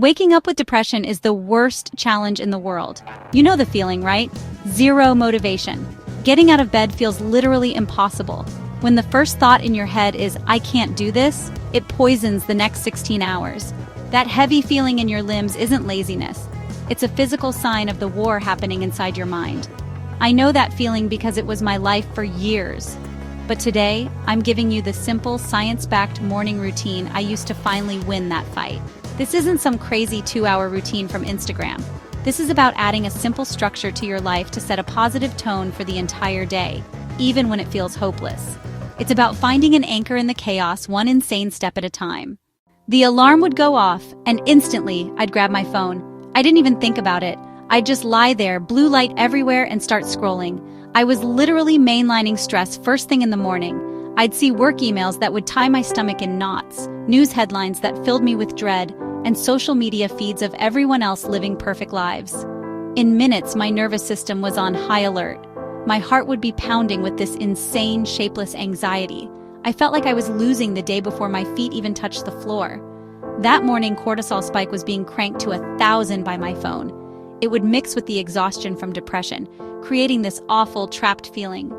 Waking up with depression is the worst challenge in the world. You know the feeling, right? Zero motivation. Getting out of bed feels literally impossible. When the first thought in your head is, "I can't do this," it poisons the next 16 hours. That heavy feeling in your limbs isn't laziness. It's a physical sign of the war happening inside your mind. I know that feeling because it was my life for years. But today, I'm giving you the simple, science-backed morning routine I used to finally win that fight. This isn't some crazy 2-hour routine from Instagram. This is about adding a simple structure to your life to set a positive tone for the entire day, even when it feels hopeless. It's about finding an anchor in the chaos, one insane step at a time. The alarm would go off, and instantly, I'd grab my phone. I didn't even think about it. I'd just lie there, blue light everywhere, and start scrolling. I was literally mainlining stress first thing in the morning. I'd see work emails that would tie my stomach in knots, news headlines that filled me with dread, and social media feeds of everyone else living perfect lives. In minutes, my nervous system was on high alert. My heart would be pounding with this insane, shapeless anxiety. I felt like I was losing the day before my feet even touched the floor. That morning, cortisol spike was being cranked to 1,000 by my phone. It would mix with the exhaustion from depression, creating this awful, trapped feeling.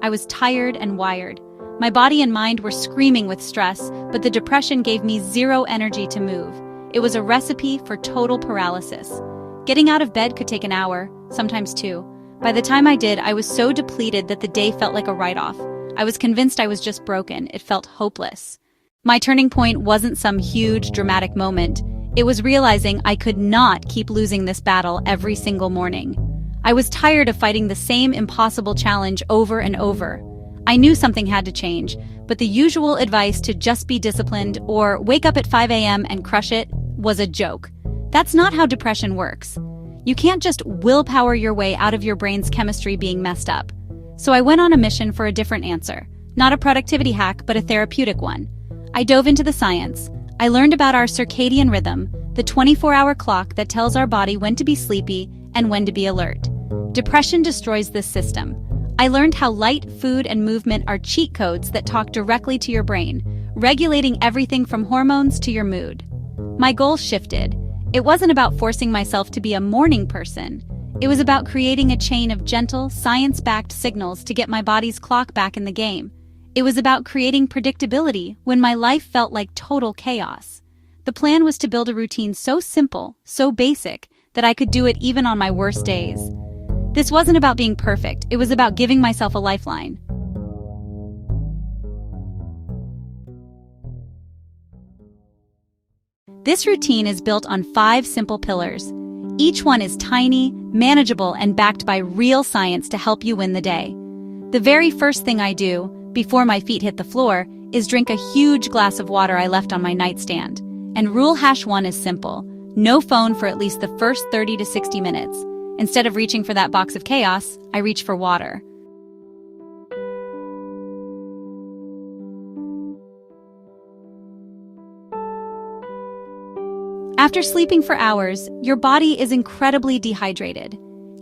I was tired and wired. My body and mind were screaming with stress, but the depression gave me zero energy to move. It was a recipe for total paralysis. Getting out of bed could take an hour, sometimes 2. By the time I did, I was so depleted that the day felt like a write-off. I was convinced I was just broken. It felt hopeless. My turning point wasn't some huge, dramatic moment. It was realizing I could not keep losing this battle every single morning. I was tired of fighting the same impossible challenge over and over. I knew something had to change, but the usual advice to just be disciplined or wake up at 5 a.m. and crush it was a joke. That's not how depression works. You can't just willpower your way out of your brain's chemistry being messed up. So I went on a mission for a different answer. Not a productivity hack, but a therapeutic one. I dove into the science. I learned about our circadian rhythm, the 24-hour clock that tells our body when to be sleepy and when to be alert. Depression destroys this system. I learned how light, food, and movement are cheat codes that talk directly to your brain, regulating everything from hormones to your mood. My goal shifted. It wasn't about forcing myself to be a morning person. It was about creating a chain of gentle, science-backed signals to get my body's clock back in the game. It was about creating predictability when my life felt like total chaos. The plan was to build a routine so simple, so basic, that I could do it even on my worst days. This wasn't about being perfect, it was about giving myself a lifeline. This routine is built on 5 simple pillars. Each one is tiny, manageable, and backed by real science to help you win the day. The very first thing I do, before my feet hit the floor, is drink a huge glass of water I left on my nightstand. And rule #1 is simple. No phone for at least the first 30 to 60 minutes. Instead of reaching for that box of chaos, I reach for water. After sleeping for hours, your body is incredibly dehydrated.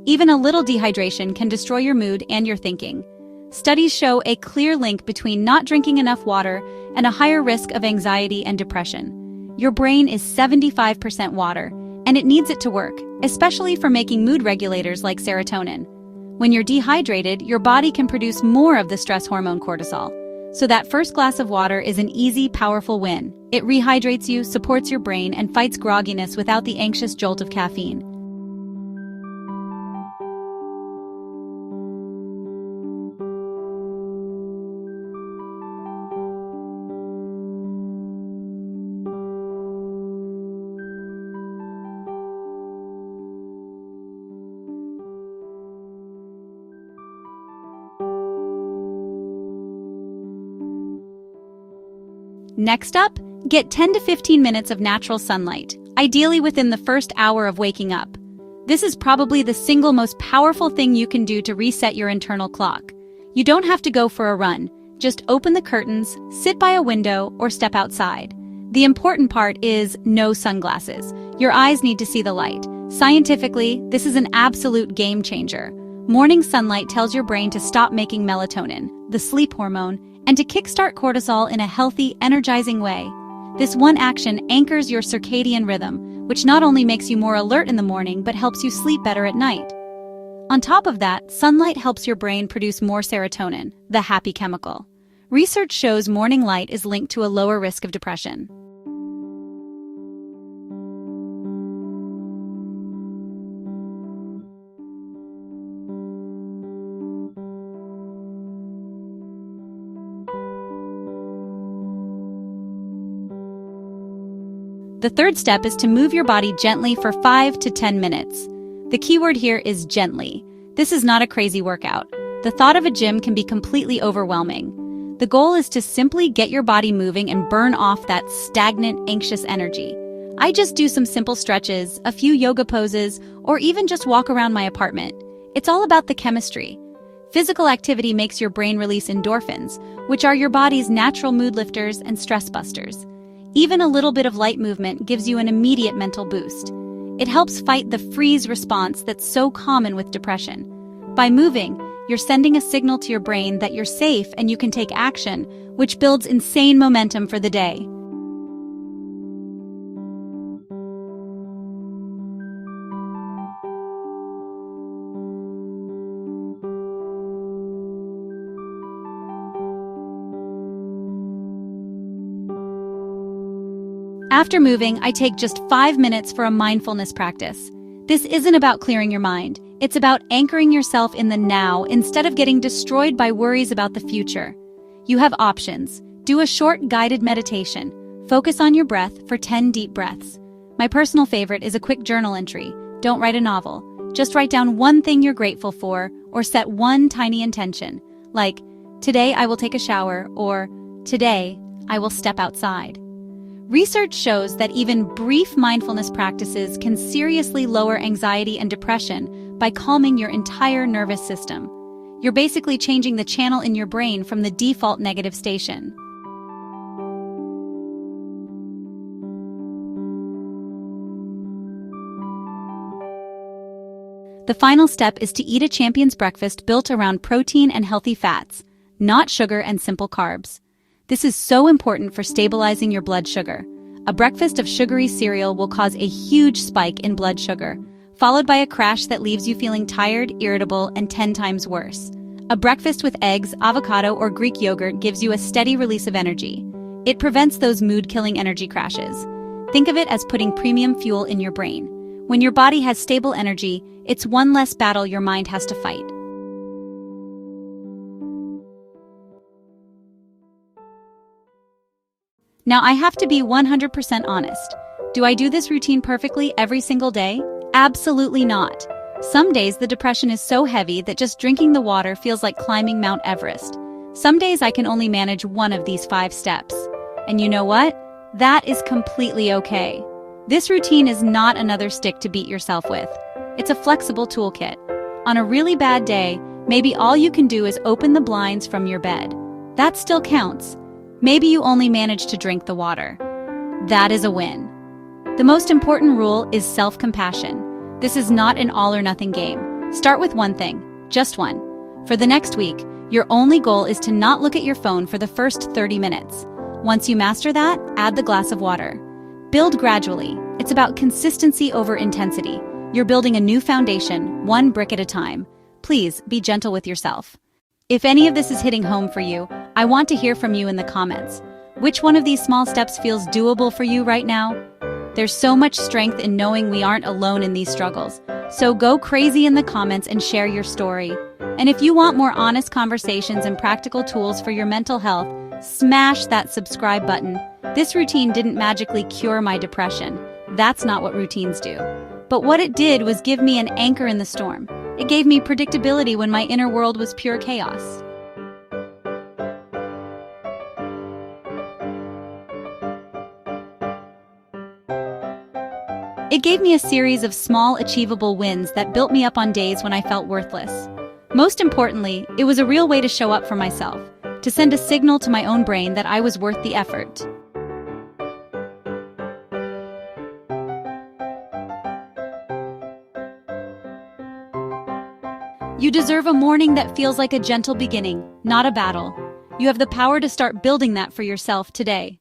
Even a little dehydration can destroy your mood and your thinking. Studies show a clear link between not drinking enough water and a higher risk of anxiety and depression. Your brain is 75% water, and it needs it to work, especially for making mood regulators like serotonin. When you're dehydrated, your body can produce more of the stress hormone cortisol. So that first glass of water is an easy, powerful win. It rehydrates you, supports your brain, and fights grogginess without the anxious jolt of caffeine. Next up, get 10 to 15 minutes of natural sunlight, ideally within the first hour of waking up. This is probably the single most powerful thing you can do to reset your internal clock. You don't have to go for a run. Just open the curtains, sit by a window, or step outside. The important part is no sunglasses. Your eyes need to see the light. Scientifically, this is an absolute game changer. Morning sunlight tells your brain to stop making melatonin, the sleep hormone, and to kickstart cortisol in a healthy, energizing way. This one action anchors your circadian rhythm, which not only makes you more alert in the morning but helps you sleep better at night. On top of that, sunlight helps your brain produce more serotonin, the happy chemical. Research shows morning light is linked to a lower risk of depression. The third step is to move your body gently for 5 to 10 minutes. The key word here is gently. This is not a crazy workout. The thought of a gym can be completely overwhelming. The goal is to simply get your body moving and burn off that stagnant, anxious energy. I just do some simple stretches, a few yoga poses, or even just walk around my apartment. It's all about the chemistry. Physical activity makes your brain release endorphins, which are your body's natural mood lifters and stress busters. Even a little bit of light movement gives you an immediate mental boost. It helps fight the freeze response that's so common with depression. By moving, you're sending a signal to your brain that you're safe and you can take action, which builds insane momentum for the day. After moving, I take just 5 minutes for a mindfulness practice. This isn't about clearing your mind. It's about anchoring yourself in the now instead of getting destroyed by worries about the future. You have options. Do a short guided meditation. Focus on your breath for 10 deep breaths. My personal favorite is a quick journal entry. Don't write a novel. Just write down one thing you're grateful for or set one tiny intention, like, today I will take a shower, or today I will step outside. Research shows that even brief mindfulness practices can seriously lower anxiety and depression by calming your entire nervous system. You're basically changing the channel in your brain from the default negative station. The final step is to eat a champion's breakfast built around protein and healthy fats, not sugar and simple carbs. This is so important for stabilizing your blood sugar. A breakfast of sugary cereal will cause a huge spike in blood sugar, followed by a crash that leaves you feeling tired, irritable, and 10 times worse. A breakfast with eggs, avocado, or Greek yogurt gives you a steady release of energy. It prevents those mood-killing energy crashes. Think of it as putting premium fuel in your brain. When your body has stable energy, it's one less battle your mind has to fight. Now, I have to be 100% honest. Do I do this routine perfectly every single day? Absolutely not. Some days the depression is so heavy that just drinking the water feels like climbing Mount Everest. Some days I can only manage one of these 5 steps. And you know what? That is completely okay. This routine is not another stick to beat yourself with. It's a flexible toolkit. On a really bad day, maybe all you can do is open the blinds from your bed. That still counts. Maybe you only manage to drink the water. That is a win. The most important rule is self-compassion. This is not an all-or-nothing game. Start with one thing, just one. For the next week, your only goal is to not look at your phone for the first 30 minutes. Once you master that, add the glass of water. Build gradually. It's about consistency over intensity. You're building a new foundation, one brick at a time. Please be gentle with yourself. If any of this is hitting home for you, I want to hear from you in the comments. Which one of these small steps feels doable for you right now? There's so much strength in knowing we aren't alone in these struggles. So go crazy in the comments and share your story. And if you want more honest conversations and practical tools for your mental health, smash that subscribe button. This routine didn't magically cure my depression. That's not what routines do. But what it did was give me an anchor in the storm. It gave me predictability when my inner world was pure chaos. It gave me a series of small, achievable wins that built me up on days when I felt worthless. Most importantly, it was a real way to show up for myself, to send a signal to my own brain that I was worth the effort. You deserve a morning that feels like a gentle beginning, not a battle. You have the power to start building that for yourself today.